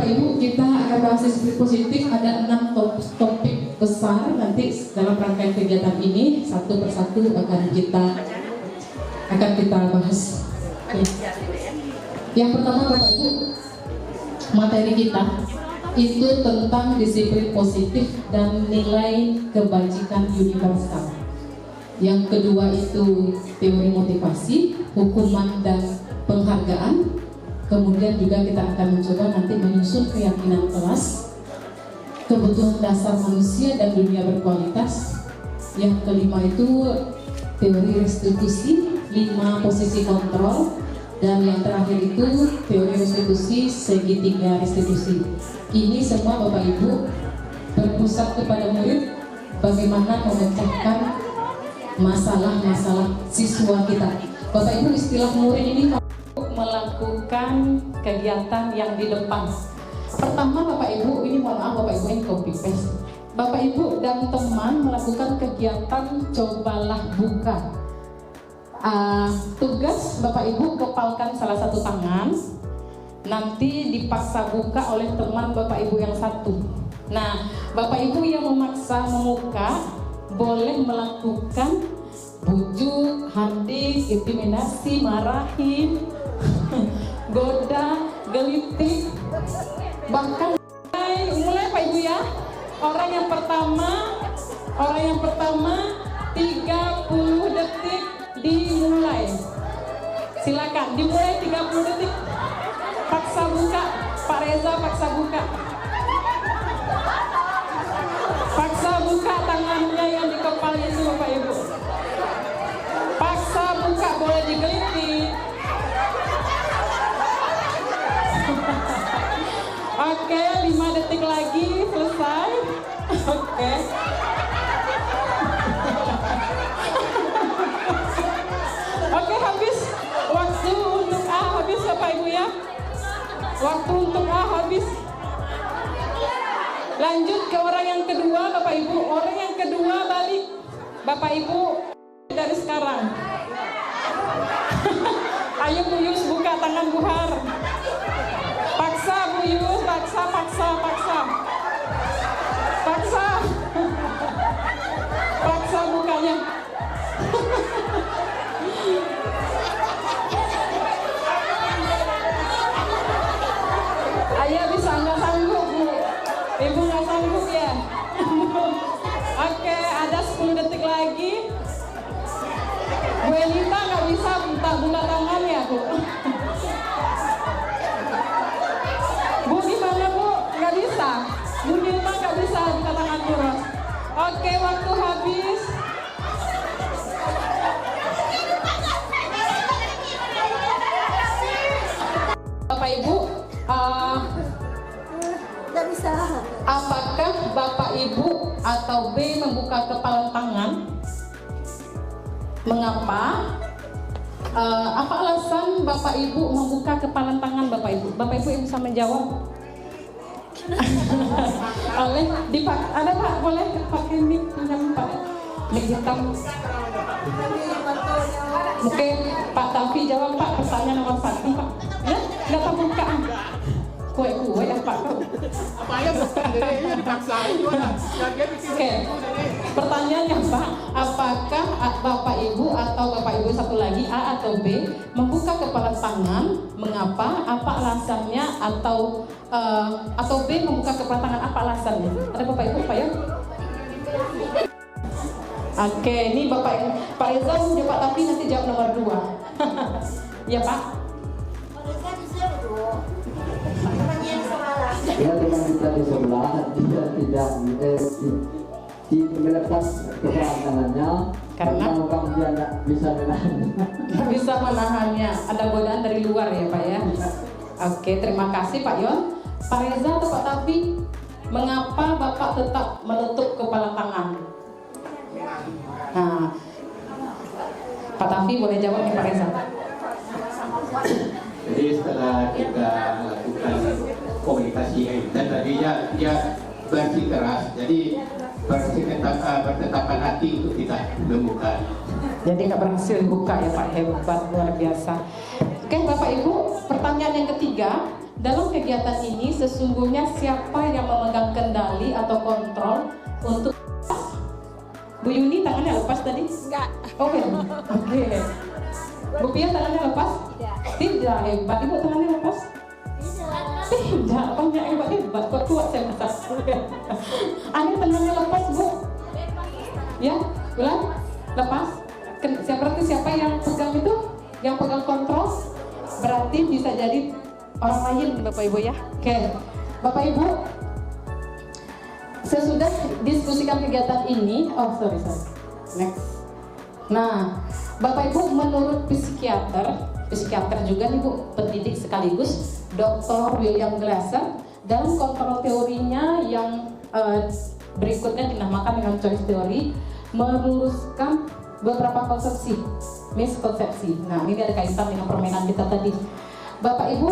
Bapak Ibu, kita akan bahas disiplin positif. Ada 6 topik besar nanti dalam rangkaian kegiatan ini, satu persatu akan kita bahas. Yang pertama Bapak Ibu, materi kita itu tentang disiplin positif dan nilai kebajikan universal. Yang kedua itu teori motivasi, hukuman dan penghargaan. Kemudian juga kita akan mencoba nanti menyusun keyakinan kelas, kebutuhan dasar manusia dan dunia berkualitas. Yang kelima itu teori restitusi, 5 posisi kontrol. Dan yang terakhir itu teori restitusi, segitiga restitusi. Ini semua Bapak Ibu berpusat kepada murid bagaimana memecahkan masalah-masalah siswa kita. Bapak Ibu, istilah murid ini melakukan kegiatan yang di depan. Pertama Bapak Ibu, ini mohon maaf Bapak Ibu, ini copy paste. Bapak Ibu dan teman melakukan kegiatan cobalah buka. Tugas Bapak Ibu, kepalkan salah satu tangan, nanti dipaksa buka oleh teman Bapak Ibu yang satu. Nah, Bapak Ibu yang memaksa membuka boleh melakukan bujuk, hardik, intimidasi, marahin, goda, gelitik, bahkan mulai Pak Ibu ya. Orang yang pertama 30 detik dimulai. Silakan dimulai 30 detik. Paksa buka, Pak Reza paksa buka. Paksa buka tangannya yang di kepala itu Bapak Ibu. Paksa buka, boleh digelitik. Oke, 5 detik lagi selesai. Oke. Oke, habis waktu untuk A habis Bapak Ibu ya. Waktu untuk A habis. Lanjut ke orang yang kedua Bapak Ibu. Orang yang kedua balik Bapak Ibu dari sekarang. Ayo Bu Yus buka tangan buhar. Paksa Bu Yus, paksa. Paksa bukanya. Ayah bisa nggak sanggup Bu? Ibu nggak sanggup ya? Oke, ada 10 detik lagi. Bu Elita nggak bisa buka tangan ya Bu? Bu gimana Bu? Nggak bisa? Bu Nilma nggak bisa buka tangan kurus? Oke, waktu habis. Bapak Ibu, nggak bisa. apakah Bapak Ibu atau B membuka kepalan tangan? Mengapa? Apa alasan Bapak Ibu membuka kepalan tangan Bapak Ibu? Bapak Ibu yang bisa menjawab? Oleh ada Pak, boleh pakai mic pinjam Pak, mic hitam. Oke, Pak Tafi jawab Pak, pertanyaan nomor 1 Pak. Ya, nggak terbuka. Kue ya Pak. Apa ya ini dipaksa gimana? Oke. Pertanyaannya Pak, apakah Bapak Ibu atau Bapak Ibu satu lagi A atau B membuka kepala tangan? Mengapa? Apa alasannya? Atau B membuka kepala tangan, apa alasannya? Ada Bapak Ibu Pak ya? Oke, ini Pak Reza udah Pak Tafi nanti jawab nomor 2. Ya Pak. Ya, dengan kita di sebelah dia tidak melepas kepala tangannya karena dia tidak bisa menahannya. Nggak bisa menahannya, ada godaan dari luar ya Pak ya. Oke, terima kasih Pak Yon. Pak Reza atau Pak Tafi, mengapa Bapak tetap menutup kepala tangan? Nah, Pak Tafi boleh jawab nih Pak Reza. Jadi setelah kita lakukan komunikasi dan tadinya dia bersikeras, jadi bertetapan hati untuk kita membuka. Jadi nggak berhasil buka ya Pak, hebat, luar biasa. Oke Bapak Ibu, pertanyaan yang ketiga, dalam kegiatan ini sesungguhnya siapa yang memegang kendali atau kontrol untuk Bu Yuni tangannya lepas tadi? Enggak. Oke. Bu Pia tangannya lepas? Tidak. Hebat. Ibu tangannya lepas? Tidak. Banyak hebat. Kok kuat saya rasa. Ani tangannya lepas, Bu? Ya, ulang. Lepas. Siapa yang pegang itu? Yang pegang kontrol? Berarti bisa jadi orang lain, Bapak Ibu ya. Oke. Bapak Ibu, sesudah diskusikan kegiatan ini, next. Nah, Bapak Ibu, menurut psikiater juga nih Bu, pendidik sekaligus Dr. William Glasser, dalam kontrol teorinya yang berikutnya dinamakan dengan choice theory, meluruskan beberapa miskonsepsi. Nah, ini ada kaitan dengan permainan kita tadi. Bapak Ibu,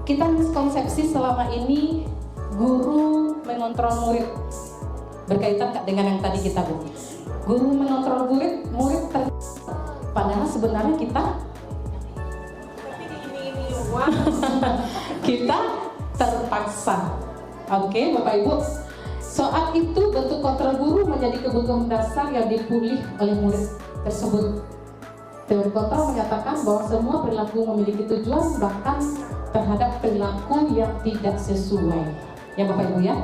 kita miskonsepsi selama ini guru mengontrol murid, berkaitan dengan yang tadi kita Bu. Guru mengontrol murid padahal sebenarnya kita terpaksa. Oke, Bapak Ibu. Saat itu bentuk kontrol guru menjadi kebutuhan dasar yang dipulih oleh murid tersebut. Teori kontrol menyatakan bahwa semua perilaku memiliki tujuan, bahkan terhadap perilaku yang tidak sesuai. Ya Bapak Ibu ya.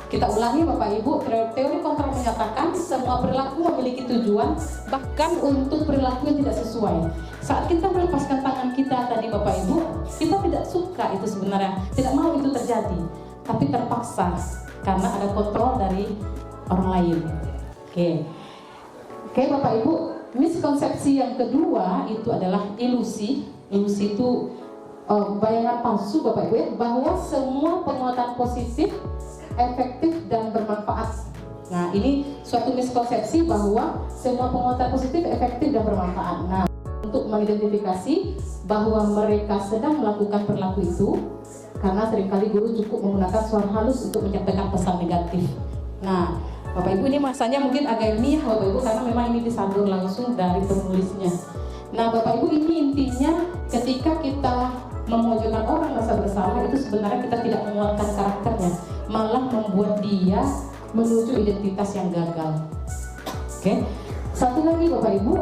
Kita ulangi Bapak Ibu, teori kontrol menyatakan semua perilaku memiliki tujuan, bahkan untuk perilaku yang tidak sesuai. Saat kita melepaskan tangan kita tadi Bapak Ibu, kita tidak suka itu sebenarnya, tidak mau itu terjadi, tapi terpaksa karena ada kontrol dari orang lain. Oke Bapak Ibu, miskonsepsi yang kedua itu adalah ilusi. Ilusi itu bayangan palsu Bapak Ibu ya, bahwa semua penguatan positif efektif dan bermanfaat. Nah, ini suatu miskonsepsi bahwa semua penguatan positif efektif dan bermanfaat. Nah, untuk mengidentifikasi bahwa mereka sedang melakukan perilaku itu, karena seringkali guru cukup menggunakan suara halus untuk menyampaikan pesan negatif. Nah, Bapak Ibu, ini masanya mungkin agak ilmiah Bapak Ibu, karena memang ini disadur langsung dari penulisnya. Nah, Bapak Ibu, ini intinya ketika kita memojokkan orang merasa bersalah, itu sebenarnya kita tidak menguatkan karakternya, malah membuat dia menuju identitas yang gagal. Satu lagi Bapak Ibu,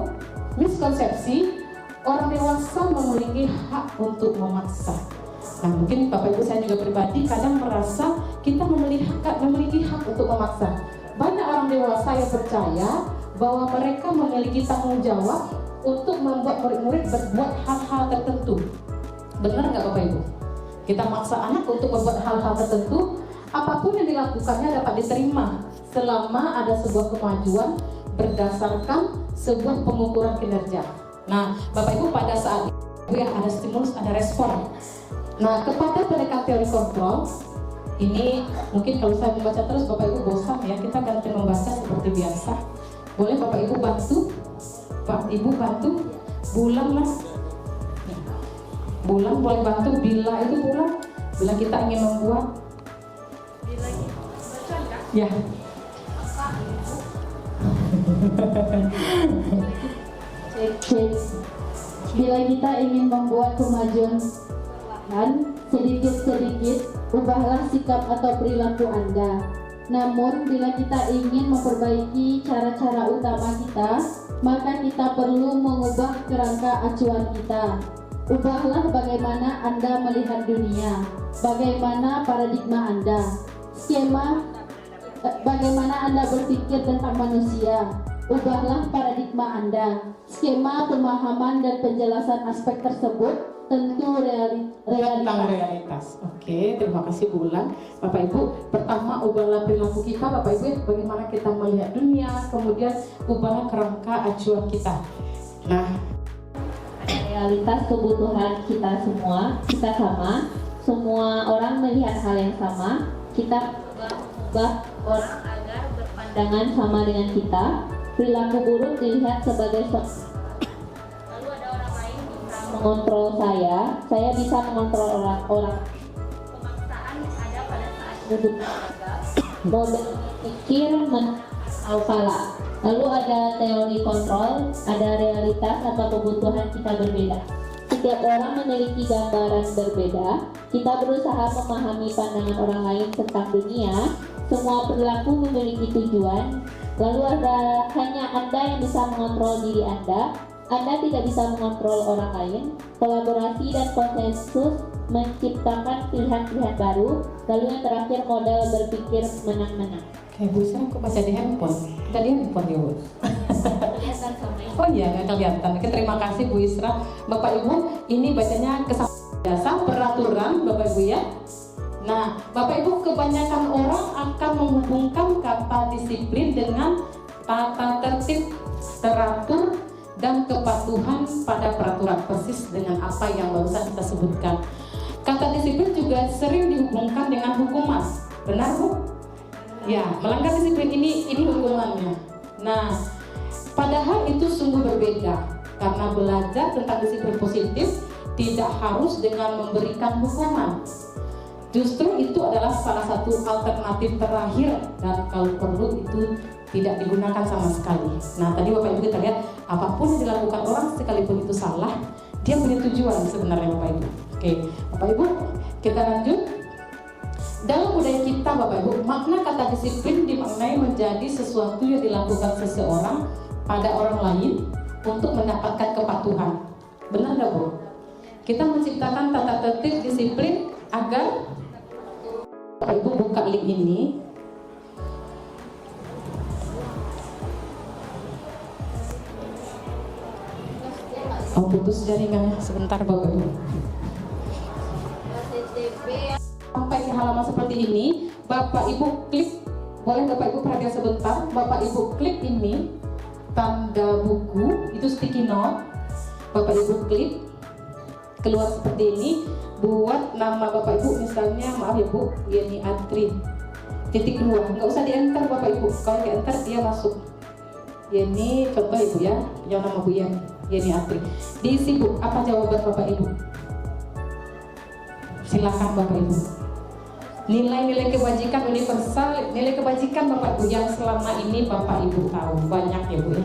miskonsepsi orang dewasa memiliki hak untuk memaksa. Nah, mungkin Bapak Ibu, saya juga pribadi kadang merasa kita memiliki hak untuk memaksa. Banyak orang dewasa yang percaya bahwa mereka memiliki tanggung jawab untuk membuat murid-murid berbuat hal-hal tertentu. Benar nggak Bapak Ibu? Kita maksa anak untuk membuat hal-hal tertentu, apapun yang dilakukannya dapat diterima selama ada sebuah kemajuan berdasarkan sebuah pengukuran kinerja. Nah, Bapak Ibu, pada saat itu ya ada stimulus, ada respon. Nah, kepada pendekatan teori kontrol ini mungkin kalau saya membaca terus Bapak Ibu bosan ya, kita ganti membaca seperti biasa. Boleh Bapak Ibu bantu? Pak Ibu bantu? Bulan lah. Bulan boleh bantu, bila itu bulan. Bila kita ingin membuat. Ya. Cek. Bila kita ingin membuat kemajuan sedikit-sedikit, ubahlah sikap atau perilaku Anda. Namun, bila kita ingin memperbaiki cara-cara utama kita, maka kita perlu mengubah kerangka acuan kita. Ubahlah bagaimana Anda melihat dunia, bagaimana paradigma Anda, bagaimana Anda berpikir tentang manusia. Ubahlah paradigma Anda, skema pemahaman dan penjelasan aspek tersebut tentu realitas. Oke, terima kasih Bulan. Bapak Ibu, pertama ubahlah perilaku kita Bapak Ibu, bagaimana kita melihat dunia, kemudian ubahlah kerangka acuan kita. Nah, realitas kebutuhan kita sama, semua orang melihat hal yang sama, kita ubah orang agar berpandangan sama dengan kita. Perilaku buruk dilihat sebagai lalu ada orang lain bisa mengontrol saya bisa mengontrol orang. Pemaksaan ada pada saat duduk model pikir kepala. Lalu ada teori kontrol, ada realitas atau kebutuhan kita berbeda. setiap orang memiliki gambaran berbeda. Kita berusaha memahami pandangan orang lain tentang dunia. Semua perilaku memiliki tujuan. Lalu hanya Anda yang bisa mengontrol diri Anda. Anda tidak bisa mengontrol orang lain. Kolaborasi dan konsensus menciptakan pilihan-pilihan baru. Lalu yang terakhir, model berpikir menang-menang. Oke, Bu Isra, aku baca di handphone. Tadi handphone ya, Bu. Oh iya, nggak kelihatan. Oke, terima kasih Bu Isra. Bapak Ibu, ini bacanya biasa peraturan Bapak Ibu ya. Nah, Bapak Ibu, kebanyakan orang akan menghubungkan kata disiplin dengan tata tertib, teratur, dan kepatuhan pada peraturan, persis dengan apa yang barusan kita sebutkan. Kata disiplin juga sering dihubungkan dengan hukuman. Benar, Bu? Ya, melanggar disiplin ini hukumannya. Nah, padahal itu sungguh berbeda, karena belajar tentang disiplin positif tidak harus dengan memberikan hukuman. Justru itu adalah salah satu alternatif terakhir, dan kalau perlu itu tidak digunakan sama sekali. Nah, tadi Bapak Ibu kita lihat, apapun yang dilakukan orang sekalipun itu salah, dia punya tujuan sebenarnya Bapak Ibu. Oke, Bapak Ibu, kita lanjut. Dalam budaya kita Bapak Ibu, makna kata disiplin dimaknai menjadi sesuatu yang dilakukan seseorang pada orang lain untuk mendapatkan kepatuhan. Benar nggak, Bu? Kita menciptakan tata tertib disiplin agar Bapak Ibu buka link ini. Oh, putus jaringannya sebentar Bapak Ibu. Sampai ke halaman seperti ini, Bapak Ibu klik, boleh Bapak Ibu perhatian sebentar. Bapak Ibu klik ini tanda buku, itu sticky note. Bapak Ibu klik, keluar seperti ini. Buat nama Bapak Ibu, misalnya maaf ya Bu, Yeni Atri, titik 2, nggak usah di enter Bapak Ibu. Kalau di enter dia masuk. Yeni, contoh Ibu ya, yang nama Bu Yeni Atri. Diisi Bu, apa jawaban Bapak Ibu? Silakan Bapak Ibu. Nilai-nilai kebajikan universal, nilai kebajikan Bapak Ibu yang selama ini Bapak Ibu tahu banyak ya Bu ya.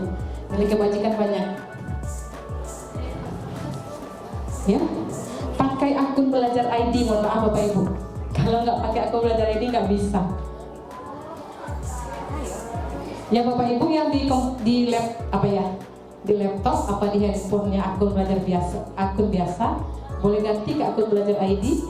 Nilai kebajikan banyak. Ya, pakai akun belajar ID, mohon maaf Bapak Ibu. Kalau nggak pakai akun belajar ID nggak bisa. Ya Bapak Ibu yang di laptop apa di handphonenya akun belajar biasa, boleh ganti ke akun belajar ID.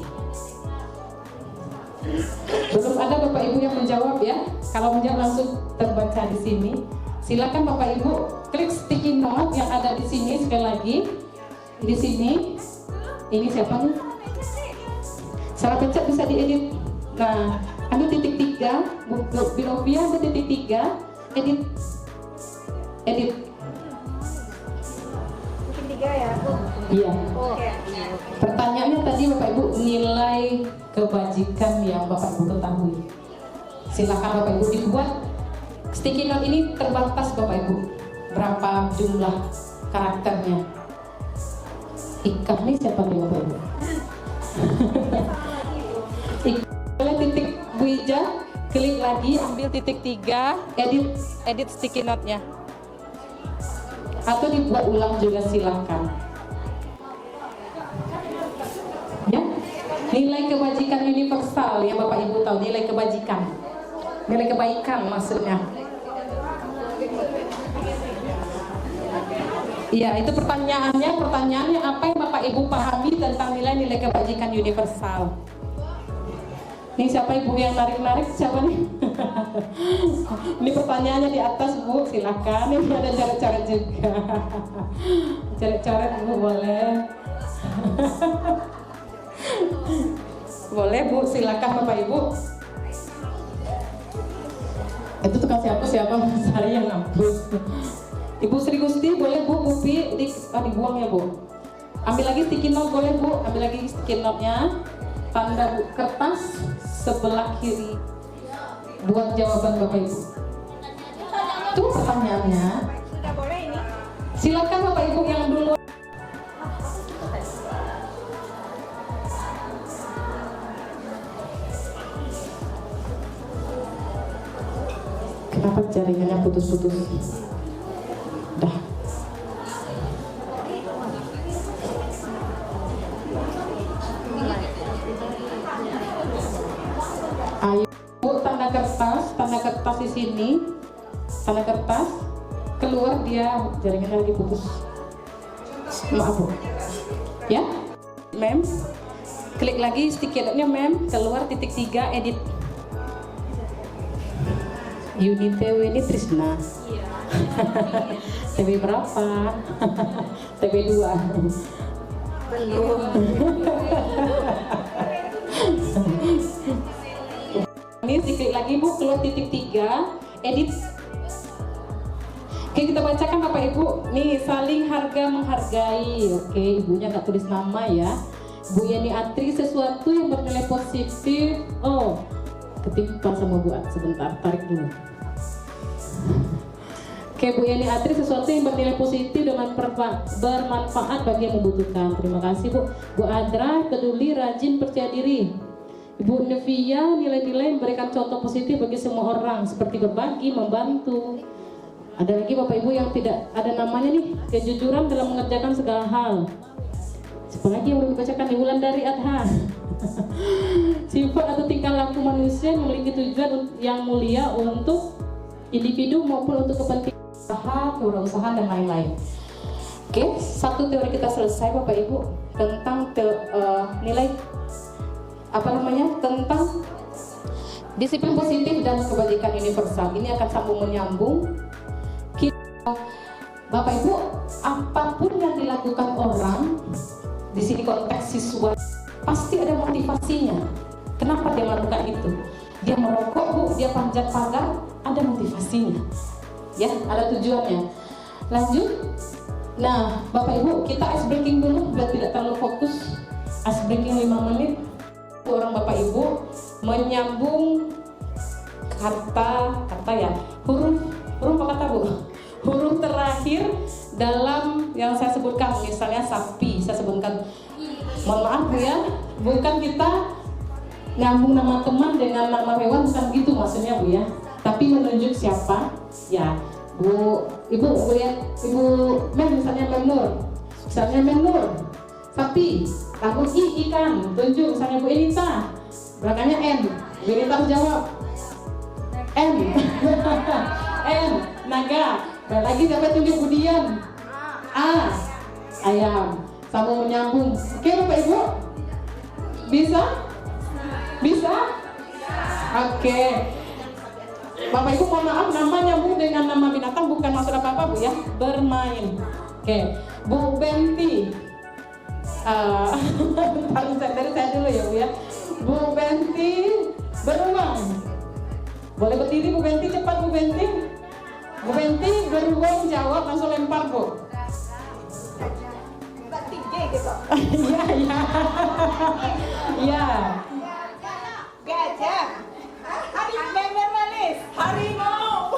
Belum ada Bapak Ibu yang menjawab ya. Kalau menjawab langsung terbaca di sini. Silakan Bapak Ibu klik sticky note yang ada di sini sekali lagi. Di sini. Ini siapa nih? Salah pencet bisa diedit. Nah, ambil titik 3, Binovia ada titik 3, edit. Titik 3 ya, Bu? Iya. Oke. Pertanyaannya tadi Bapak Ibu, nilai kebajikan yang Bapak Ibu ketahui. Silakan Bapak Ibu dibuat. Sticky note ini terbatas Bapak Ibu. Berapa jumlah karakternya? Ikan nih siapa nih Bapak Ibu? Boleh titik Bu Ija, klik lagi, ambil titik 3, edit sticky note-nya. Atau dibuat ulang juga silakan. Ya, nilai kebajikan universal yang Bapak Ibu tahu, nilai kebajikan, nilai kebaikan maksudnya. Iya, itu pertanyaannya apa yang Bapak Ibu pahami tentang nilai-nilai kebajikan universal? Ini siapa Ibu yang narik-narik, siapa nih? Ini pertanyaannya di atas Bu, silakan. Ini ada coret-coret juga. Coret-coret Bu boleh. Boleh Bu, silakan Bapak Ibu. Itu tukang siapa saya yang ngapus. Ibu Sri Gusti boleh Bu, Bupi dibuang ya Bu. Ambil lagi sticky note boleh Bu, ambil lagi sticky note-nya. Tanda Bu, kertas sebelah kiri. Buat jawaban Bapak Ibu. Itu pertanyaannya. Sudah boleh ini? Silakan Bapak Ibu yang dulu. Kenapa jaringannya putus-putus? Dah. Ayo, Bu, tanda kertas di sini, tanda kertas, keluar dia jaringannya lagi putus. Maaf Bu, ya, mem, klik lagi sticky dotnya mem, keluar titik 3 edit. Unit TW ini Trisna. TW berapa? TW 2. Belum. Ini diklik lagi Bu, keluar titik 3 edit. Oke, kita bacakan Bapak Ibu. Nih, saling harga menghargai. Oke, ibunya nggak tulis nama ya. Bu Yani Atri, sesuatu yang bernilai positif. Oh, ketimpa sama Bu At. Sebentar, tarik dulu. Oke, Bu Yani Atri, sesuatu yang bernilai positif dan bermanfaat bagi yang membutuhkan. Terima kasih Bu. Bu Adra, peduli, rajin, percaya diri. Ibu Nevia, nilai-nilai memberikan contoh positif bagi semua orang, seperti berbagi, membantu. Ada lagi Bapak Ibu yang tidak ada namanya nih, kejujuran dalam mengerjakan segala hal. Siapa lagi yang belum dibacakan? Wulan dari Adha. Sifat atau tingkah laku manusia yang memiliki tujuan yang mulia untuk individu maupun untuk kepentingan usaha, kewirausahaan dan lain-lain. Oke, satu teori kita selesai Bapak Ibu tentang nilai tentang disiplin positif dan kebajikan universal. Ini akan sambung menyambung. Bapak Ibu, apapun yang dilakukan orang di sini konteks siswa pasti ada motivasinya. Kenapa dia melakukan itu? Dia merokok Bu, dia panjat pagar, ada motivasinya. Ya, ada tujuannya. Lanjut. Nah, Bapak Ibu, kita ice breaking dulu biar tidak terlalu fokus. Ice breaking 5 menit. Orang Bapak Ibu menyambung kata ya, huruf apa kata Bu? Huruf terakhir dalam yang saya sebutkan, misalnya sapi, saya sebutkan. Mohon maaf Bu ya, bukan kita nyambung nama teman dengan nama hewan, bukan gitu maksudnya Bu ya. Tapi menunjuk siapa? Ya, Ibu Mem, misalnya Memnur. Misalnya Memnur, sapi. Lagu ikan, tunjuk misalnya Bu Enita. Belakangnya N. Bu Enita harus jawab. N. N. Naga. Dan lagi siapa tunjuk Bu Dian? A. Ayam. Sambung menyambung. Oke Bapak Ibu? Bisa? Bisa? Oke. Bapak Ibu mohon maaf, nama nyambung dengan nama binatang bukan maksud apa-apa Bu ya. Bermain. Oke. Bu Benti. Dari saya dulu ya Bu ya. Bu Benti beruang. Boleh berdiri Bu Benti, cepat Bu Benti. Bu Benti beruang jawab, langsung lempar Bu. Gitu. Iya, iya. Iya. Gajah. Harimau manis. Harimau.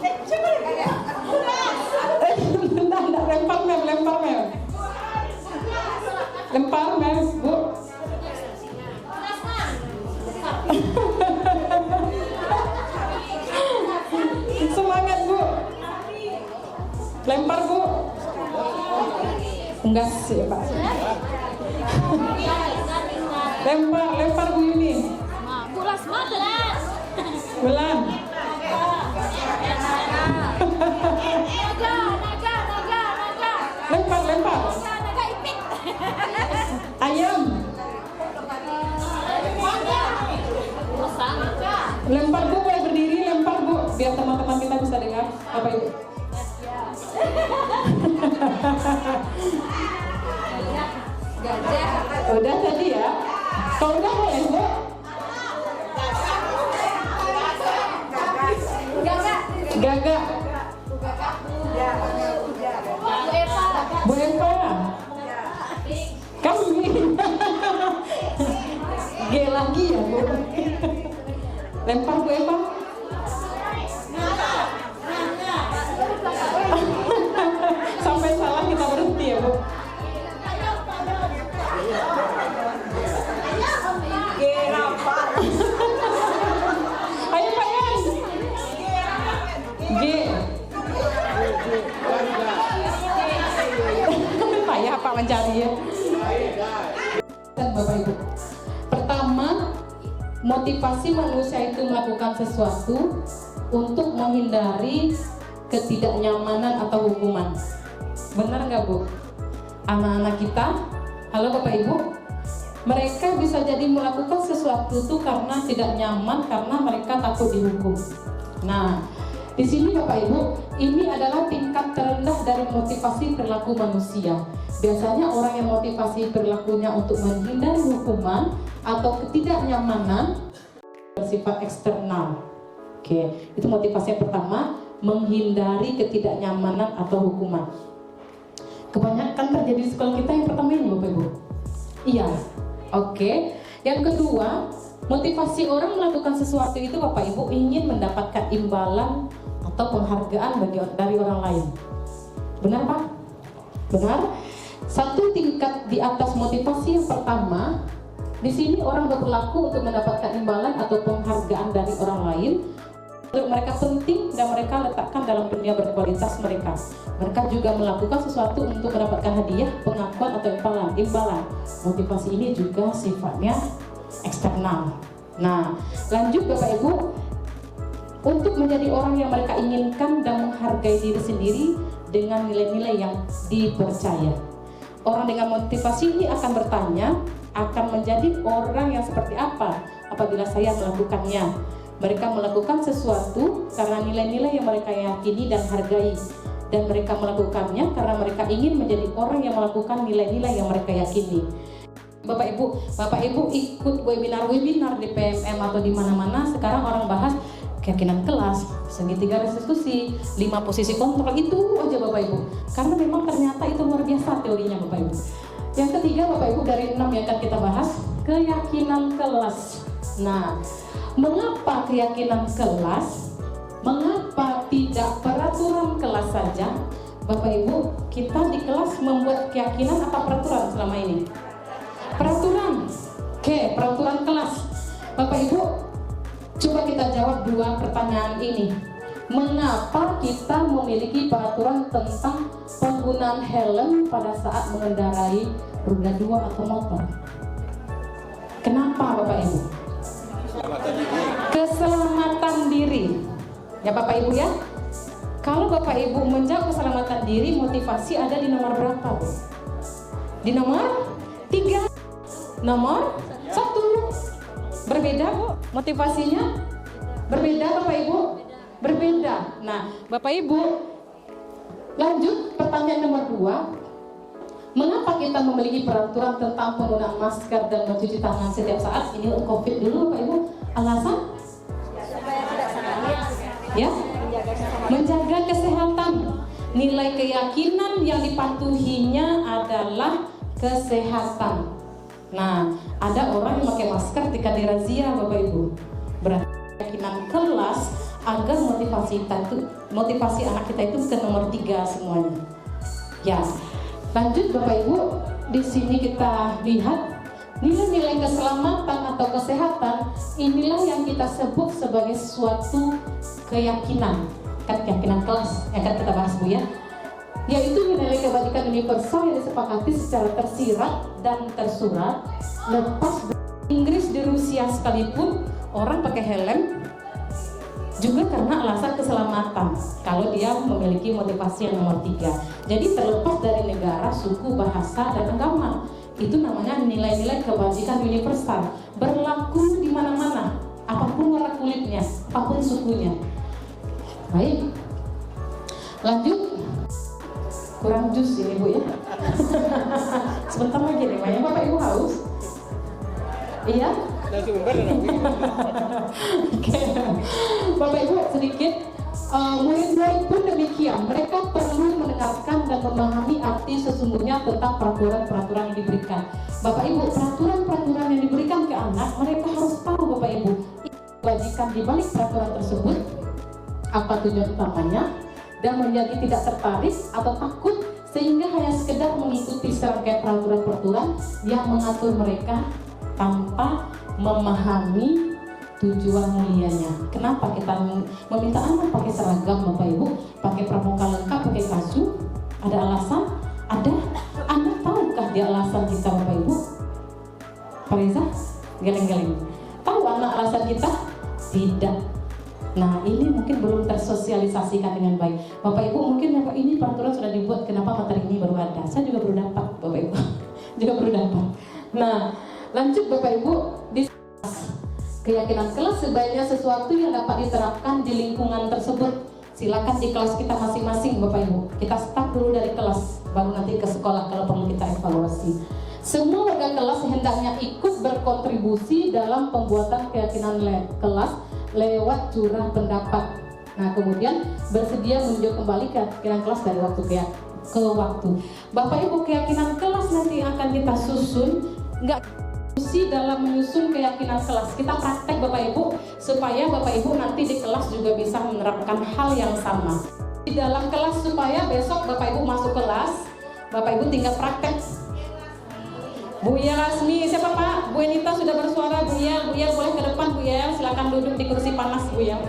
Coba gajah. Bentar, lempar Mem. Lempar Mem, Bu. Semangat Bu. Lempar Bu. Enggak sih Pak. Lempar Bu Yuni. Bulan. Lempar. Ayam. Lempar Bu, boleh berdiri, lempar Bu, biar teman-teman kita bisa dengar apa itu. Udah tadi ya. Kalau udah boleh Bu. Gagak. Bu Eva. Kambing. G lagi ya Bu. Lempar Bu Eva. Sampai salah kita berhenti ya Bu. Ayo Pak Yan. G. Payah Pak mencari ya. Bapak Ibu. Pertama, motivasi manusia itu melakukan sesuatu untuk menghindari ketidaknyamanan atau hukuman. Benar nggak Bu? Anak-anak kita, halo Bapak Ibu, mereka bisa jadi melakukan sesuatu itu karena tidak nyaman, karena mereka takut dihukum. Nah, di sini Bapak Ibu, ini adalah tingkat terendah dari motivasi perilaku manusia. Biasanya orang yang motivasi perilakunya untuk menghindari hukuman atau ketidaknyamanan bersifat eksternal. Oke, itu motivasi yang pertama, menghindari ketidaknyamanan atau hukuman. Kebanyakan terjadi di sekolah kita yang pertama ini Bapak Ibu. Iya. Oke. Yang kedua, motivasi orang melakukan sesuatu itu Bapak Ibu ingin mendapatkan imbalan atau penghargaan dari orang lain. Benar Pak? Benar? Satu tingkat di atas motivasi yang pertama, di sini orang berperilaku untuk mendapatkan imbalan atau penghargaan dari orang lain. Mereka penting dan mereka letakkan dalam dunia berkualitas mereka. Mereka juga melakukan sesuatu untuk mendapatkan hadiah, pengakuan atau imbalan. Motivasi ini juga sifatnya eksternal. Nah, lanjut Bapak Ibu, untuk menjadi orang yang mereka inginkan dan menghargai diri sendiri dengan nilai-nilai yang dipercaya. Orang dengan motivasi ini akan bertanya, akan menjadi orang yang seperti apa apabila saya melakukannya. Mereka melakukan sesuatu karena nilai-nilai yang mereka yakini dan hargai, dan mereka melakukannya karena mereka ingin menjadi orang yang melakukan nilai-nilai yang mereka yakini. Bapak Ibu ikut webinar di PMM atau di mana-mana, sekarang orang bahas keyakinan kelas, segitiga restitusi, 5 posisi kontrol, itu aja Bapak Ibu. Karena memang ternyata itu luar biasa teorinya Bapak Ibu. Yang ketiga Bapak Ibu, dari 6 yang akan kita bahas, keyakinan kelas. Nah, mengapa keyakinan kelas? Mengapa tidak peraturan kelas saja? Bapak Ibu, kita di kelas membuat keyakinan apa peraturan selama ini? Peraturan. Oke, peraturan kelas. Bapak Ibu, coba kita jawab 2 pertanyaan ini. Mengapa kita memiliki peraturan tentang penggunaan helm pada saat mengendarai roda 2 atau motor? Kenapa Bapak Ibu? Keselamatan diri. Ya Bapak Ibu ya. Kalau Bapak Ibu menjawab keselamatan diri, motivasi ada di nomor berapa Bu? Di nomor 3. Nomor 1. Berbeda Bu, motivasinya berbeda Bapak Ibu, berbeda. Nah Bapak Ibu, lanjut pertanyaan nomor 2. Mengapa kita memiliki peraturan tentang penggunaan masker dan mencuci tangan setiap saat? Ini untuk COVID dulu Bapak Ibu. Alasan? Ya, menjaga kesehatan. Nilai keyakinan yang dipatuhinya adalah kesehatan. Nah, ada orang yang pakai masker ketika dirazia Bapak Ibu. Berarti keyakinan kelas agar motivasi anak kita itu ke nomor 3 semuanya. Ya, lanjut Bapak Ibu, di sini kita lihat nilai-nilai keselamatan atau kesehatan. Inilah yang kita sebut sebagai suatu keyakinan, keyakinan kelas yang akan kita bahas Bu ya. Yaitu nilai kebajikan universal yang disepakati secara tersirat dan tersurat. Lepas Inggris di Rusia sekalipun orang pakai helm juga karena alasan keselamatan, kalau dia memiliki motivasi yang nomor 3. Jadi terlepas dari negara, suku, bahasa, dan agama, itu namanya nilai-nilai kebajikan universal, berlaku di mana-mana, apapun warna kulitnya, apapun sukunya. Baik, lanjut. Kurang jus ini Bu ya. Sebentar lagi nih, makanya Bapak Ibu haus. Iya? Oke. Bapak Ibu sedikit, murid-murid pun demikian. Mereka perlu mendengarkan dan memahami arti sesungguhnya tentang peraturan-peraturan yang diberikan. Bapak Ibu, peraturan-peraturan yang diberikan ke anak, mereka harus tahu Bapak Ibu, kewajiban di balik peraturan tersebut, apa tujuan utamanya, dan menjadi tidak tertarik atau takut sehingga hanya sekedar mengikuti serangkaian peraturan-peraturan yang mengatur mereka tanpa memahami tujuan mulianya. Kenapa kita meminta anak pakai seragam Bapak Ibu, pakai pramuka lengkap, pakai kasut? Ada alasan? Ada? Anak tahukah dia alasan kita Bapak Ibu? Pak Reza? Geleng-geleng. Tahu anak alasan kita? Tidak. Nah, ini mungkin belum tersosialisasikan dengan baik. Bapak Ibu mungkin Bapak ini peraturan sudah dibuat, kenapa materi ini baru ada? Saya juga baru dapat, Bapak Ibu. juga baru dapat. Nah, lanjut Bapak Ibu, di keyakinan kelas sebaiknya sesuatu yang dapat diterapkan di lingkungan tersebut. Silakan di kelas kita masing-masing Bapak Ibu. Kita start dulu dari kelas, baru nanti ke sekolah kalau perlu kita evaluasi. Semua warga kelas hendaknya ikut berkontribusi dalam pembuatan keyakinan kelas lewat curah pendapat. Nah, kemudian bersedia meninjau kembali keyakinan kelas dari waktu ke waktu. Bapak Ibu, keyakinan kelas nanti akan kita susun, enggak dalam menyusun keyakinan kelas. Kita praktek Bapak Ibu supaya Bapak Ibu nanti di kelas juga bisa menerapkan hal yang sama. Di dalam kelas supaya besok Bapak Ibu masuk kelas, Bapak Ibu tinggal praktek. Bu Yel Asmi, siapa Pak? Bu Enita sudah bersuara. Bu Yel boleh ke depan Bu Yel, silakan duduk di kursi panas Bu Yel.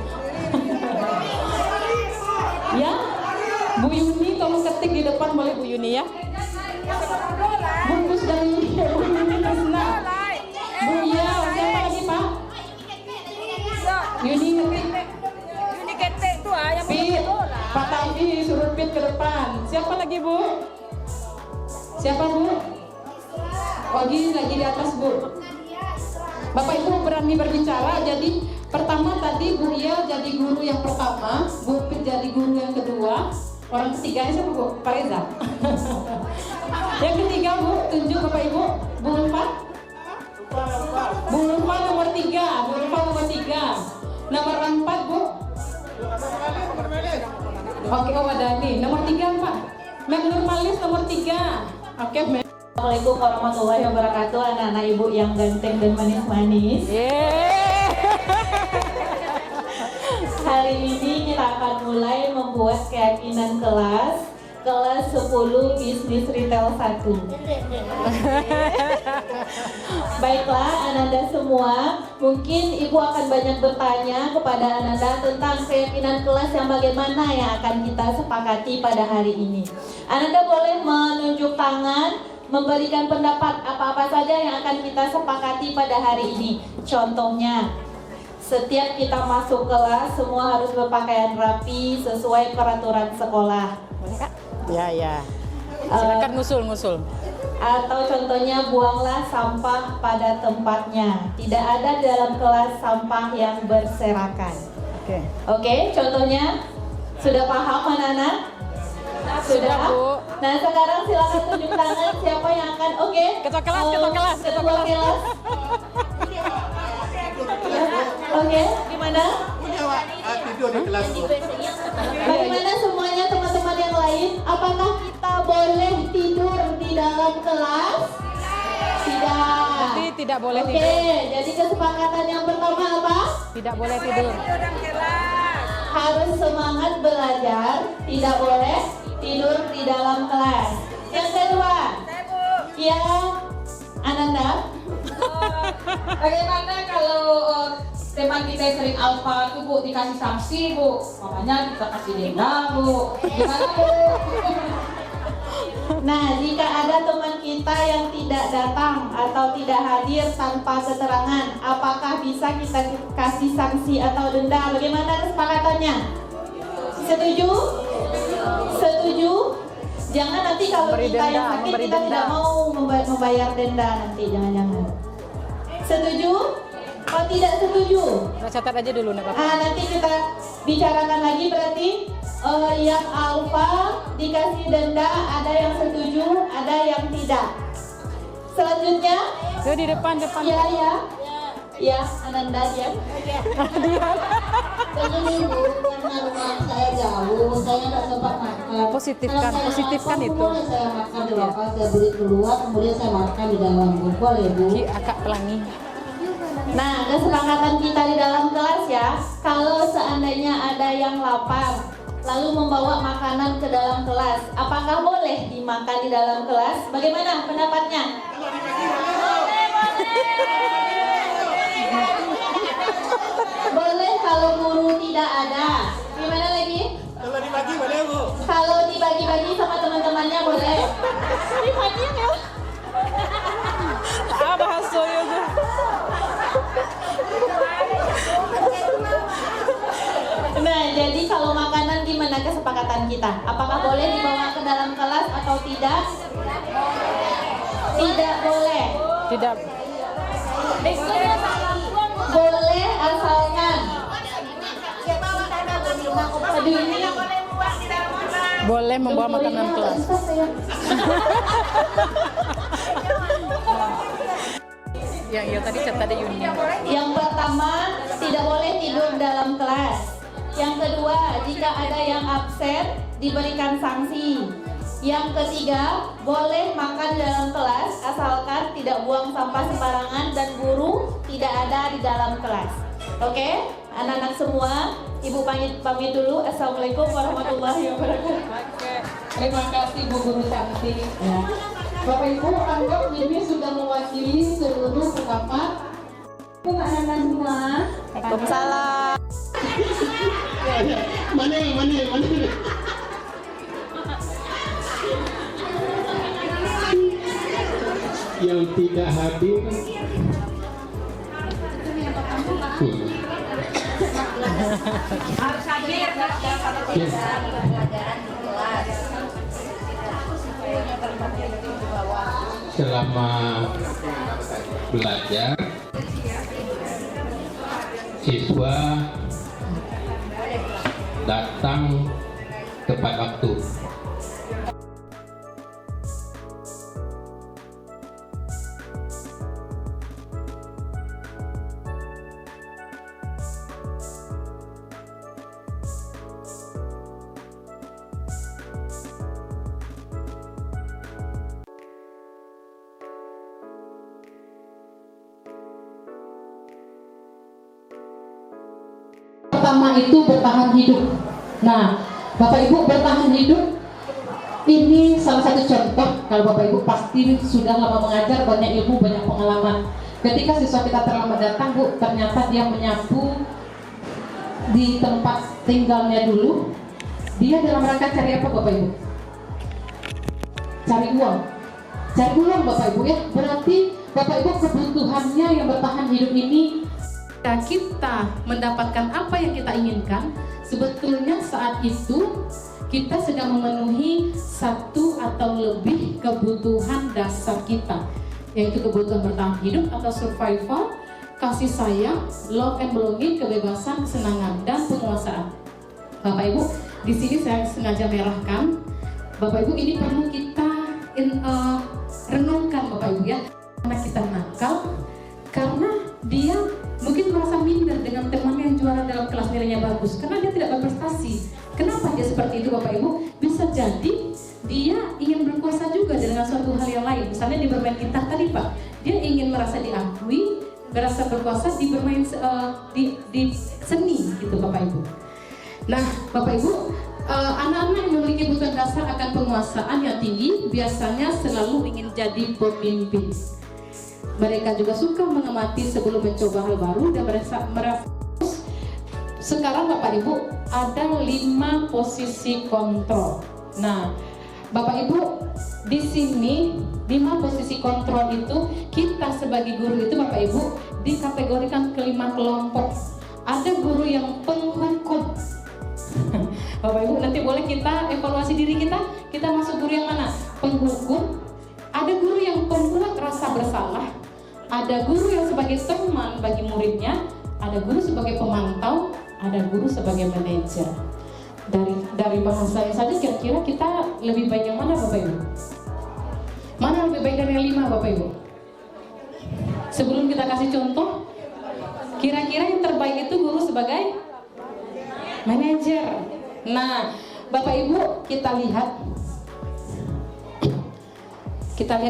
Ya, Bu Yuni tolong ketik di depan boleh Bu Yuni ya. Bungkus dari Bu Yuni Krisna. Bu Yel, siapa lagi Pak? Yuni ngetik. Ini ketek tuh yang Pit, Pak Tami suruh Pit ke depan. Siapa lagi Bu? Siapa Bu? Lagi di atas Bu. Bapak Ibu berani berbicara. Jadi pertama tadi Bu Yel jadi guru yang pertama, Bu Pit jadi guru yang kedua. Orang ketiganya siapa Bu? Pak Reza. Yang ketiga Bu, tunjuk Bapak Ibu. Bu Ulfa. Bu Ulfa nomor 3. Bu Ulfa nomor 3. Nomor 4 Bu. Oke, Wadani. Nomor 3 Pak. Mek Nurmalis nomor 3. Oke, Mek. Assalamualaikum warahmatullahi wabarakatuh, anak-anak ibu yang ganteng dan manis-manis. Hari ini kita akan mulai membuat keyakinan kelas 10 bisnis retail 1. Baiklah Ananda semua, mungkin ibu akan banyak bertanya kepada Ananda tentang keyakinan kelas yang bagaimana yang akan kita sepakati pada hari ini. Ananda boleh menunjuk tangan, memberikan pendapat apa-apa saja yang akan kita sepakati pada hari ini. Contohnya, setiap kita masuk kelas semua harus berpakaian rapi sesuai peraturan sekolah. Boleh Kak? Ya. Silakan ngusul. Atau contohnya, buanglah sampah pada tempatnya. Tidak ada dalam kelas sampah yang berserakan. Oke, contohnya sudah paham anak-anak? Sudah Bu. Nah, sekarang silakan tunjuk tangan siapa yang akan ketua kelas. Oke, gimana? Tidur di kelas. Bagaimana semuanya teman-teman yang lain? Apakah kita boleh tidur di dalam kelas? Tidak. Tidak boleh Oke, tidur. jadi kesepakatan yang pertama apa? Tidak boleh tidur. Harus semangat belajar, tidak boleh tidur di dalam kelas. Yang kedua, ya Ananda. Bagaimana kalau teman kita yang sering alfa tuh Bu dikasih sanksi Bu, makanya kita kasih denda Bu. Gimana Bu? Nah, jika ada teman kita yang tidak datang atau tidak hadir tanpa keterangan, apakah bisa kita kasih sanksi atau denda? Bagaimana kesepakatannya? Setuju? Setuju? Jangan nanti kalau kita yang sakit kita tidak mau membayar denda nanti, jangan-jangan. Setuju? Oh, tidak setuju? Kita catat aja dulu nih Bapak. Nanti kita bicarakan lagi berarti yang alfa dikasih denda, ada yang setuju, ada yang tidak. Selanjutnya? Di depan. Ya, Ananda ya. Begini Bu, karena rumah saya jauh, saya nggak sempat makan. Positifkan Kalau itu. boleh saya makan di lokal, saya beli keluar, kemudian saya makan di dalam Bu. Boleh Bu? Akak pelangi. Nah, kesepakatan kita di dalam kelas ya, kalau seandainya ada yang lapar, lalu membawa makanan ke dalam kelas, apakah boleh dimakan di dalam kelas? Bagaimana pendapatnya? Boleh kalau guru tidak ada. Gimana lagi? Kalau dibagi boleh Bu. Kalau dibagi-bagi sama teman-temannya boleh. Dibagi ya? Bahasanya tuh. bagaimana kesepakatan kita? Apakah boleh dibawa ke dalam kelas atau tidak? Tidak boleh. Tidak. Boleh asalkan. Aduh, ini Boleh membawa makanan kelas. Yang iya tadi tadi Yuni. Yang pertama, tidak boleh tidur dalam kelas. Yang kedua, jika ada yang absen, diberikan sanksi. Yang ketiga, boleh makan dalam kelas asalkan tidak buang sampah sembarangan dan guru tidak ada di dalam kelas. Oke, anak-anak semua, Ibu pamit dulu. Assalamualaikum warahmatullahi wabarakatuh. Terima kasih Bu Guru Santi. Ya. Bapak Ibu anggap ini sudah mewakili seluruh pendapat anak-anak semua. Waalaikumsalam. Mana? Yang tidak hadir. Harus hadir Selama belajar, siswa datang tepat waktu. Pertama itu bertahan hidup. Nah, Bapak Ibu bertahan hidup ini salah satu contoh. Kalau Bapak Ibu pasti sudah lama mengajar, banyak ilmu, banyak pengalaman. Ketika siswa kita terlambat datang, Bu, ternyata dia menyapu di tempat tinggalnya dulu. Dia dalam rangka cari apa, Bapak Ibu? Cari uang. Cari uang, Bapak Ibu ya. Berarti Bapak Ibu kebutuhannya yang bertahan hidup ini, kita mendapatkan apa yang kita inginkan, sebetulnya saat itu kita sedang memenuhi satu atau lebih kebutuhan dasar kita, yaitu kebutuhan bertahan hidup atau survival, kasih sayang, love and belonging, kebebasan, kesenangan, dan penguasaan. Bapak Ibu, di sini saya sengaja merahkan. Bapak Ibu, ini perlu kita renungkan, Bapak Ibu ya. Anak kita nakal karena dia mungkin merasa minder dengan teman yang juara dalam kelas, nilainya bagus karena dia tidak berprestasi. Kenapa dia seperti itu, Bapak Ibu? Bisa jadi dia ingin berkuasa juga dengan suatu hal yang lain. Misalnya di bermain gitar tadi, Pak, dia ingin merasa diakui, merasa berkuasa di bermain di seni gitu, Bapak Ibu. Nah, Bapak Ibu, anak-anak yang memiliki kebutuhan dasar akan penguasaan yang tinggi biasanya selalu ingin jadi pemimpin. Mereka juga suka mengamati sebelum mencoba hal baru dan merasa sekarang Bapak Ibu ada 5 posisi kontrol. Nah, Bapak Ibu di sini 5 posisi kontrol itu kita sebagai guru itu, Bapak Ibu, dikategorikan ke 5 kelompok. Ada guru yang penghukum. Bapak Ibu nanti boleh kita evaluasi diri kita masuk guru yang mana? Penghukum. Ada guru yang pembuat rasa bersalah. Ada guru yang sebagai teman bagi muridnya, ada guru sebagai pemantau, ada guru sebagai manajer. Dari bahasanya saja kira-kira kita lebih baik yang mana, Bapak Ibu? Mana lebih baik dari yang 5, Bapak Ibu? Sebelum kita kasih contoh, kira-kira yang terbaik itu guru sebagai manajer. Nah, Bapak Ibu, kita lihat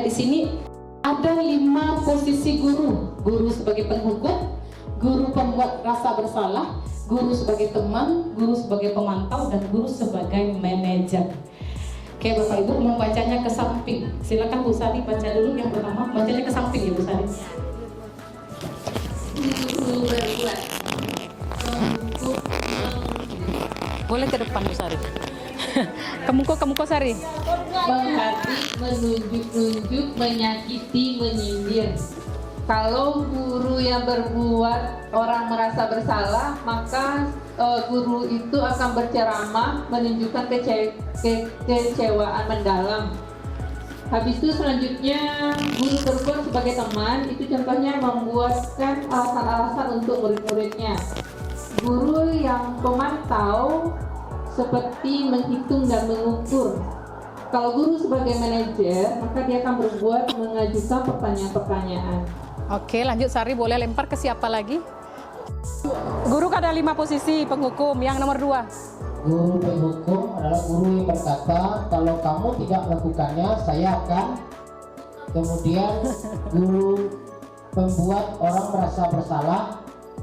di sini. Ada 5 posisi guru. Guru sebagai penghukum, guru pembuat rasa bersalah, guru sebagai teman, guru sebagai pemantau, dan guru sebagai manajer. Oke, Bapak Ibu membacanya ke samping. Silakan Bu Sari baca dulu yang pertama. Bacanya ke samping ya, Bu Sari. Boleh ke depan Bu Sari. Kamu kok Sari. Menghardik, menunjuk-nunjuk, menyakiti, menyindir. Kalau guru yang berbuat orang merasa bersalah, maka guru itu akan berceramah menunjukkan kekecewaan mendalam. Habis itu selanjutnya guru berbuat sebagai teman, itu contohnya membuatkan alasan-alasan untuk murid-muridnya. Guru yang pemantau seperti menghitung dan mengukur. Kalau guru sebagai manajer, maka dia akan berbuat mengajukan pertanyaan-pertanyaan. Oke, lanjut Sari, boleh lempar ke siapa lagi? Guru ada 5 posisi penghukum. Yang nomor 2. Guru penghukum adalah guru yang berkata, kalau kamu tidak melakukannya, saya akan. Kemudian guru pembuat orang merasa bersalah,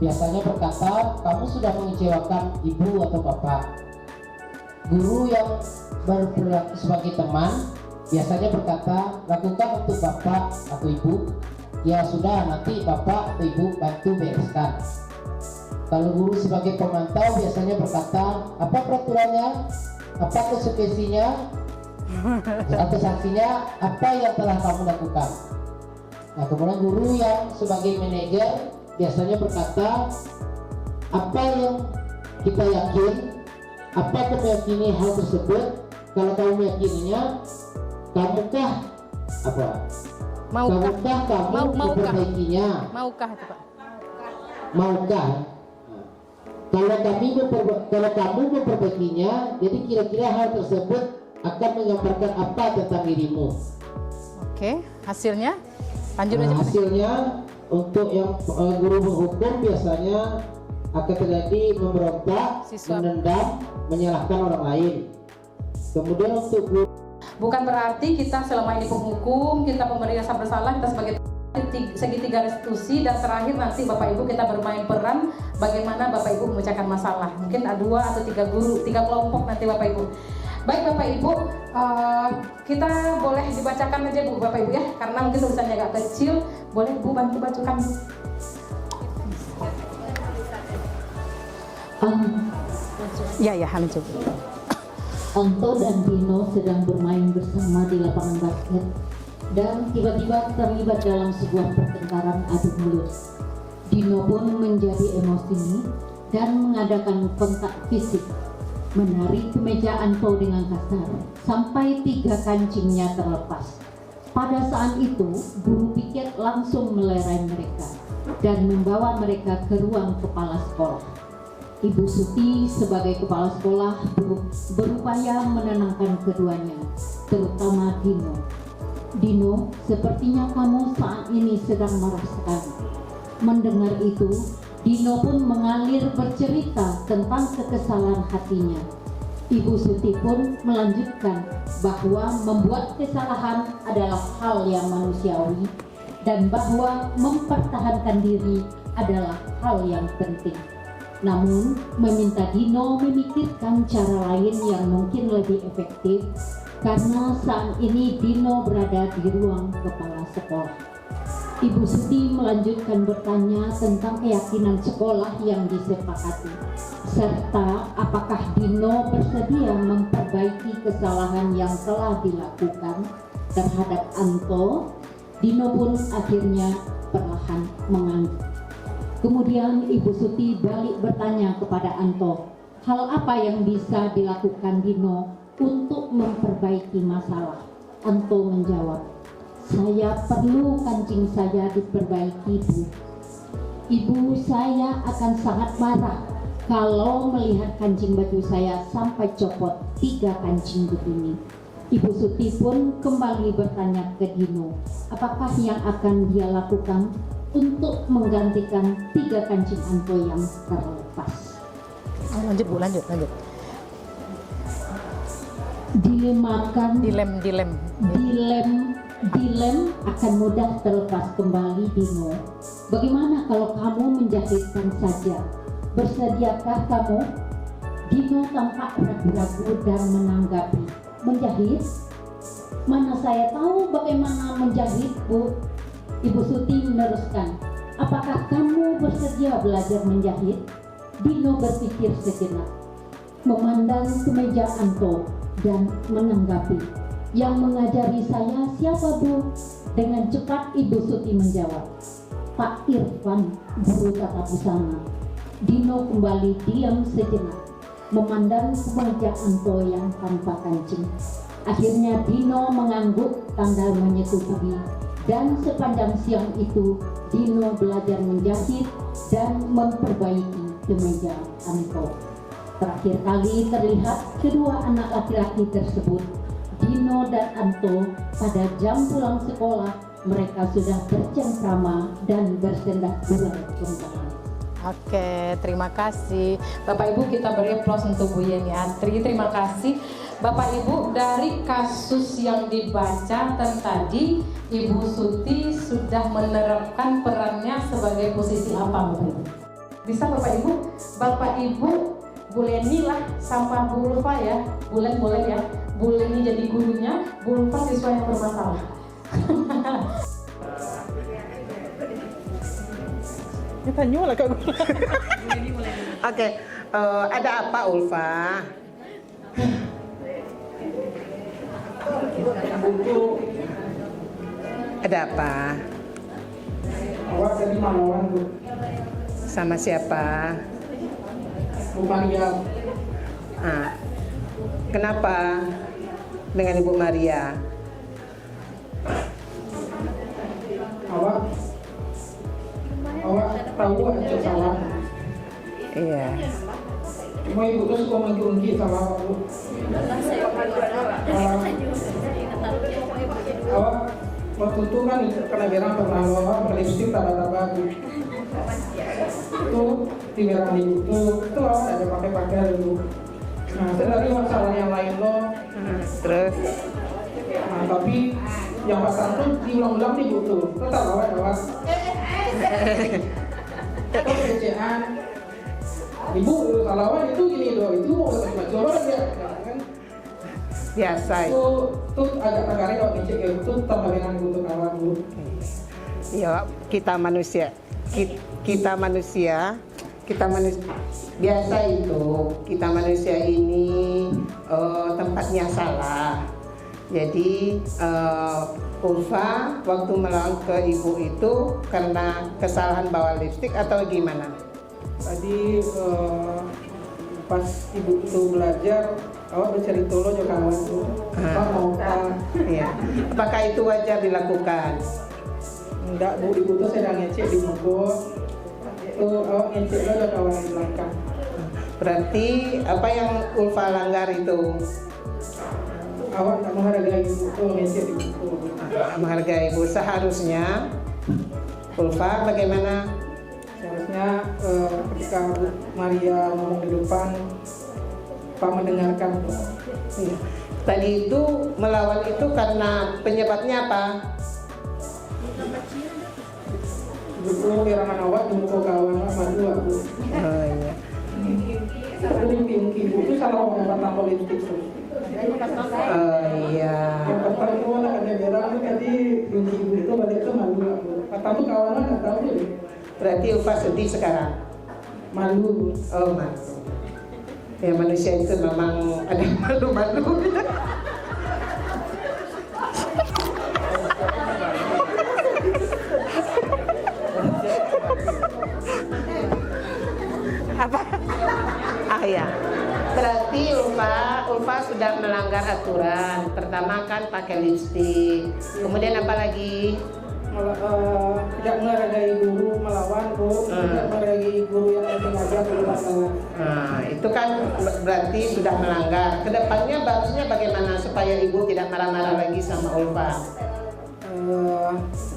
biasanya berkata, kamu sudah mengecewakan ibu atau bapak. Guru yang berperilaku sebagai teman, biasanya berkata, lakukan untuk bapak atau ibu. Ya sudah, nanti bapak atau ibu bantu bereskan. Kalau guru sebagai pemantau biasanya berkata, apa peraturannya, apa konsekuensinya, atau sanksinya, apa yang telah kamu lakukan. Nah, kemudian guru yang sebagai manajer biasanya berkata, apa yang kita yakin, apa kamu meyakini hal tersebut, kalau kamu meyakininya, kamukah apa? Maukah kamu memperbaikinya? Maukah itu, Pak? Maukah? Kalau kamu memperbaikinya, jadi kira-kira hal tersebut akan menggambarkan apa tentang dirimu. Oke, hasilnya? Lanjut aja. Hasilnya untuk yang guru menghukum biasanya akan terjadi memberontak, menendam, menyalahkan orang lain. Kemudian untuk guru Bukan berarti kita selama ini penghukum, kita pemberi rasa bersalah, kita sebagai segitiga restitusi, dan terakhir nanti Bapak Ibu kita bermain peran bagaimana Bapak Ibu memecahkan masalah. Mungkin ada 2 atau 3 guru, 3 kelompok nanti Bapak Ibu. Baik Bapak Ibu, kita boleh dibacakan aja Bu Bapak Ibu ya, karena mungkin tulisannya agak kecil. Boleh Bu bantu bacakan Bu. Ya, lanjut. Anto dan Dino sedang bermain bersama di lapangan basket dan tiba-tiba terlibat dalam sebuah pertengkaran adu mulut. Dino pun menjadi emosi dan mengadakan kontak fisik, menarik kemeja Anto dengan kasar sampai 3 kancingnya terlepas. Pada saat itu, guru piket langsung melerai mereka dan membawa mereka ke ruang kepala sekolah. Ibu Suti sebagai kepala sekolah berupaya menenangkan keduanya, terutama Dino. Dino, sepertinya kamu saat ini sedang marah sekali. Mendengar itu, Dino pun mengalir bercerita tentang kekesalan hatinya. Ibu Suti pun melanjutkan bahwa membuat kesalahan adalah hal yang manusiawi dan bahwa mempertahankan diri adalah hal yang penting. Namun, meminta Dino memikirkan cara lain yang mungkin lebih efektif karena saat ini Dino berada di ruang kepala sekolah. Ibu Suti melanjutkan bertanya tentang keyakinan sekolah yang disepakati, serta apakah Dino bersedia memperbaiki kesalahan yang telah dilakukan terhadap Anto. Dino pun akhirnya perlahan mengangguk. Kemudian Ibu Suti balik bertanya kepada Anto, hal apa yang bisa dilakukan Dino untuk memperbaiki masalah? Anto menjawab, saya perlu kancing saya diperbaiki, Bu. Ibu saya akan sangat marah kalau melihat kancing baju saya sampai copot 3 kancing begini. Ibu Suti pun kembali bertanya ke Dino, apakah yang akan dia lakukan untuk menggantikan 3 kancing Anto yang terlepas. Lanjut Bu, lanjut. Dilem akan mudah terlepas kembali, Dino. Bagaimana kalau kamu menjahitkan saja? Bersediakah kamu? Dino tampak ragu-ragu dan menanggapi, menjahit? Mana saya tahu bagaimana menjahit, Bu. Ibu Suti meneruskan, apakah kamu bersedia belajar menjahit? Dino berpikir sejenak, memandang kemeja Anto dan menanggapi, yang mengajari saya siapa, Bu? Dengan cepat Ibu Suti menjawab, Pak Irfan, guru tata busana. Dino kembali diam sejenak, memandang wajah Anto yang tanpa kancing. Akhirnya Dino mengangguk tanda menyetujui, dan sepanjang siang itu Dino belajar menjahit dan memperbaiki kemeja Anto. Terakhir kali terlihat kedua anak laki-laki tersebut, Dino dan Anto, pada jam pulang sekolah. Mereka sudah bercengkrama dan bersendak gurau kembali. Oke, terima kasih. Bapak Ibu, kita beri aplaus untuk Bu Yeni Antri. Terima kasih. Bapak Ibu, dari kasus yang dibaca tadi, Ibu Suti sudah menerapkan perannya sebagai posisi apa, Bapak Ibu? Bisa Bapak Ibu, Bu Leni lah sama Bu Ulfa ya. Boleh ya. Bu Leni jadi gurunya, Bu Ulfa siswa yang bermasalah. Oke, ada apa Ulfa? Ada apa? Awak dari Manawan, Bu. Sama siapa? Bu Maria. Kenapa dengan Ibu Maria? Awak tahu aja salah. Iya. Cuma ibu tuh suka mengungkit sama awak, Bu. Awak waktu itu kan kena berang pernah awak berlipstik taba-taba, Bu. Itu di berang itu awak ada pakai Bu. Nah, dari masalah yang lain loh. Terus? Nah, tapi yang pasal itu diulang-ulang nih Bu tuh. Tetap awak. Itu kerjaan ibu kalau itu gini doh, itu mau coba ya kan biasa itu agak terkari kalau dicek itu tambahan untuk kawan Bu. Ya, kita manusia biasa itu kita manusia ini tempatnya salah. Jadi Ulfa waktu melawan ke ibu itu karena kesalahan bawa lipstik atau gimana? Tadi pas ibu itu belajar, awak bercerita lo juga kawan tuh. Iya. Apakah itu wajar dilakukan? Enggak Bu, ibu tuh sedang ngecek di buku. Itu awak ngecek lo juga kawan di belakang. Berarti apa yang Ulfa langgar itu? Awak tak menghargai ibu tuh ngecek di buku. Menghargai ibu seharusnya. Ulfa bagaimana? Seharusnya ketika Bu Maria ngomong di depan, Pak mendengarkan. Iya. Tadi itu melawan itu karena penyebabnya apa? Ibu kehilangan awak di muka kawan madu aku. Oh iya. Aku mimpi ibu itu salah ngomong tentang politik terus. Oh iya. Yang pertama itu anaknya berang tadi mimpi ibu itu balik itu malu aku. Katamu kawannya nggak tahu deh. Berarti Ulfa sedih sekarang. Malu. Oh malu. Ya manusia itu memang ada malu-malu. Apa? Ya. Berarti Ulfa sudah melanggar aturan. Pertama kan pakai lipstik. Kemudian apa lagi? Tidak menghargai guru, melawan Bu. Tidak menghargai guru yang penting aja guru masalah. Nah, itu kan berarti sudah melanggar. Kedepannya bagusnya bagaimana supaya ibu tidak marah-marah lagi sama Ulfa?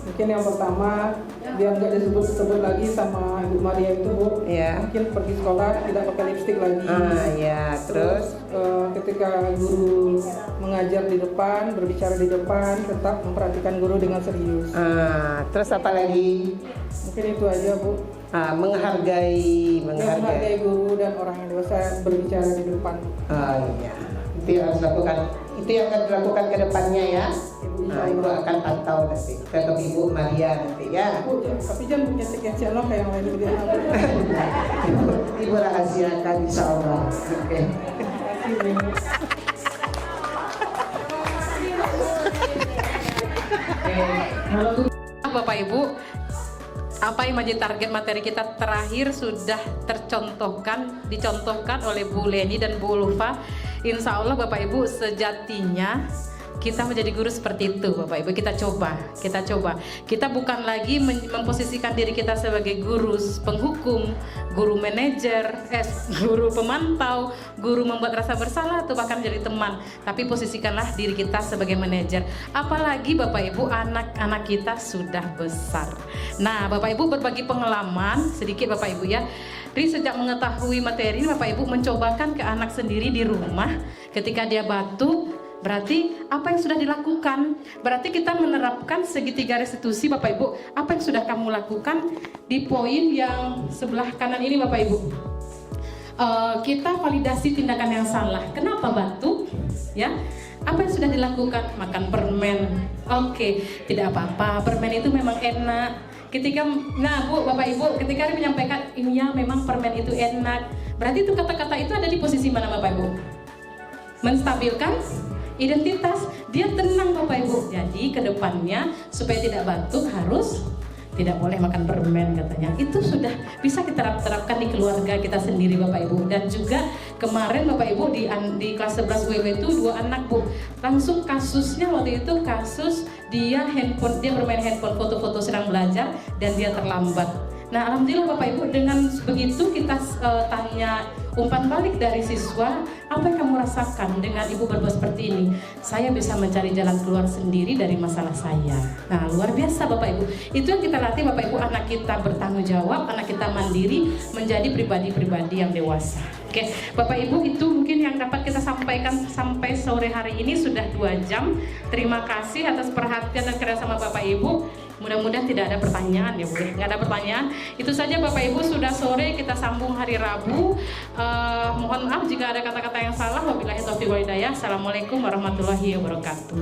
Mungkin yang pertama biar nggak disebut-sebut lagi sama Ibu Maria itu Bu. Ya. Mungkin pergi sekolah tidak pakai lipstik lagi. Ya. Terus ketika guru mengajar di depan, berbicara di depan, tetap memperhatikan guru dengan serius. Terus apa lagi? Mungkin itu aja Bu. Menghargai guru dan orang yang dewasa berbicara di depan. Iya. Itu yang harus dilakukan. Itu yang akan dilakukan ke depannya ya. Ibu akan pantau nanti ke Ibu Maria nanti ya. Tapi jangan punya cek-cek lo kayak yang lain juga. Ibu rahasiakan insya Allah. Oke. Bapak Ibu, Apa yang menjadi target materi kita terakhir sudah dicontohkan oleh Bu Leni dan Bu Ulfa. Insya Allah Bapak Ibu, sejatinya kita menjadi guru seperti itu Bapak Ibu. Kita coba. Kita bukan lagi memposisikan diri kita sebagai guru penghukum, guru manajer, guru pemantau, guru membuat rasa bersalah atau bahkan jadi teman. Tapi posisikanlah diri kita sebagai manajer. Apalagi Bapak Ibu, anak-anak kita sudah besar. Nah Bapak Ibu, berbagi pengalaman sedikit Bapak Ibu ya. Pri sejak mengetahui materi ini Bapak Ibu mencobakan ke anak sendiri di rumah. Ketika dia batuk, berarti apa yang sudah dilakukan? Berarti kita menerapkan segitiga restitusi Bapak Ibu. Apa yang sudah kamu lakukan di poin yang sebelah kanan ini Bapak Ibu? Kita validasi tindakan yang salah. Kenapa batuk? Ya, apa yang sudah dilakukan? Makan permen. Oke, tidak apa-apa. Permen itu memang enak. Nah Bu, Bapak Ibu, ketika dia menyampaikan, iya memang permen itu enak. Berarti itu kata-kata itu ada di posisi mana Bapak Ibu? Menstabilkan identitas, dia tenang Bapak Ibu. Jadi kedepannya supaya tidak batuk harus tidak boleh makan permen katanya. Itu sudah bisa kita terapkan di keluarga kita sendiri Bapak Ibu. Dan juga kemarin Bapak Ibu di kelas 11 WW itu 2 anak Bu. Langsung kasusnya waktu itu kasus dia bermain handphone, foto-foto sedang belajar dan dia terlambat. Nah alhamdulillah Bapak Ibu, dengan begitu kita tanya umpan balik dari siswa, apa yang kamu rasakan dengan ibu berbuat seperti ini? Saya bisa mencari jalan keluar sendiri dari masalah saya. Nah luar biasa Bapak Ibu, itu yang kita latih Bapak Ibu, anak kita bertanggung jawab, anak kita mandiri, menjadi pribadi-pribadi yang dewasa. Oke, Bapak Ibu, itu mungkin yang dapat kita sampaikan sampai sore hari ini, sudah 2 jam. Terima kasih atas perhatian dan kerjasama Bapak Ibu. Mudah-mudahan tidak ada pertanyaan ya Bu, nggak ada pertanyaan. Itu saja Bapak Ibu, sudah sore, kita sambung hari Rabu. Mohon maaf jika ada kata-kata yang salah. Wabillahi taufiq wal hidayah. Assalamualaikum warahmatullahi wabarakatuh.